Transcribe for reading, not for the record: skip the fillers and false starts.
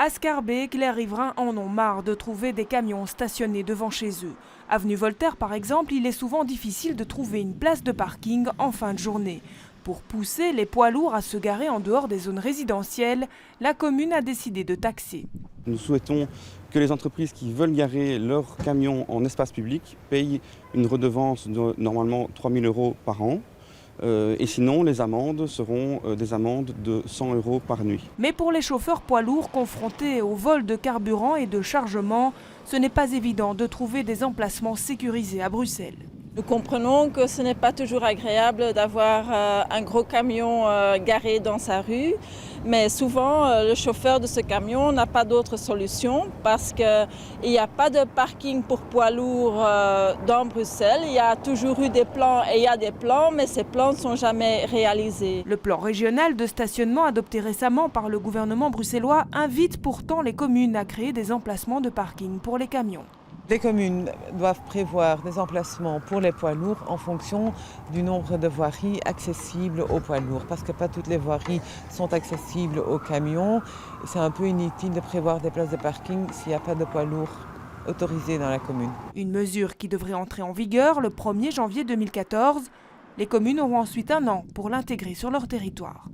À Scarbeck, les riverains en ont marre de trouver des camions stationnés devant chez eux. Avenue Voltaire, par exemple, il est souvent difficile de trouver une place de parking en fin de journée. Pour pousser les poids lourds à se garer en dehors des zones résidentielles, la commune a décidé de taxer. Nous souhaitons que les entreprises qui veulent garer leurs camions en espace public payent une redevance de normalement 3 000 € par an. Et sinon, les amendes seront des amendes de 100 € par nuit. Mais pour les chauffeurs poids lourds confrontés au vol de carburant et de chargement, ce n'est pas évident de trouver des emplacements sécurisés à Bruxelles. Nous comprenons que ce n'est pas toujours agréable d'avoir un gros camion garé dans sa rue, mais souvent le chauffeur de ce camion n'a pas d'autre solution parce qu'il n'y a pas de parking pour poids lourds dans Bruxelles. Il y a toujours eu des plans et il y a des plans, mais ces plans ne sont jamais réalisés. Le plan régional de stationnement adopté récemment par le gouvernement bruxellois invite pourtant les communes à créer des emplacements de parking pour les camions. Les communes doivent prévoir des emplacements pour les poids lourds en fonction du nombre de voiries accessibles aux poids lourds. Parce que pas toutes les voiries sont accessibles aux camions. C'est un peu inutile de prévoir des places de parking s'il n'y a pas de poids lourds autorisés dans la commune. Une mesure qui devrait entrer en vigueur le 1er janvier 2014. Les communes auront ensuite un an pour l'intégrer sur leur territoire.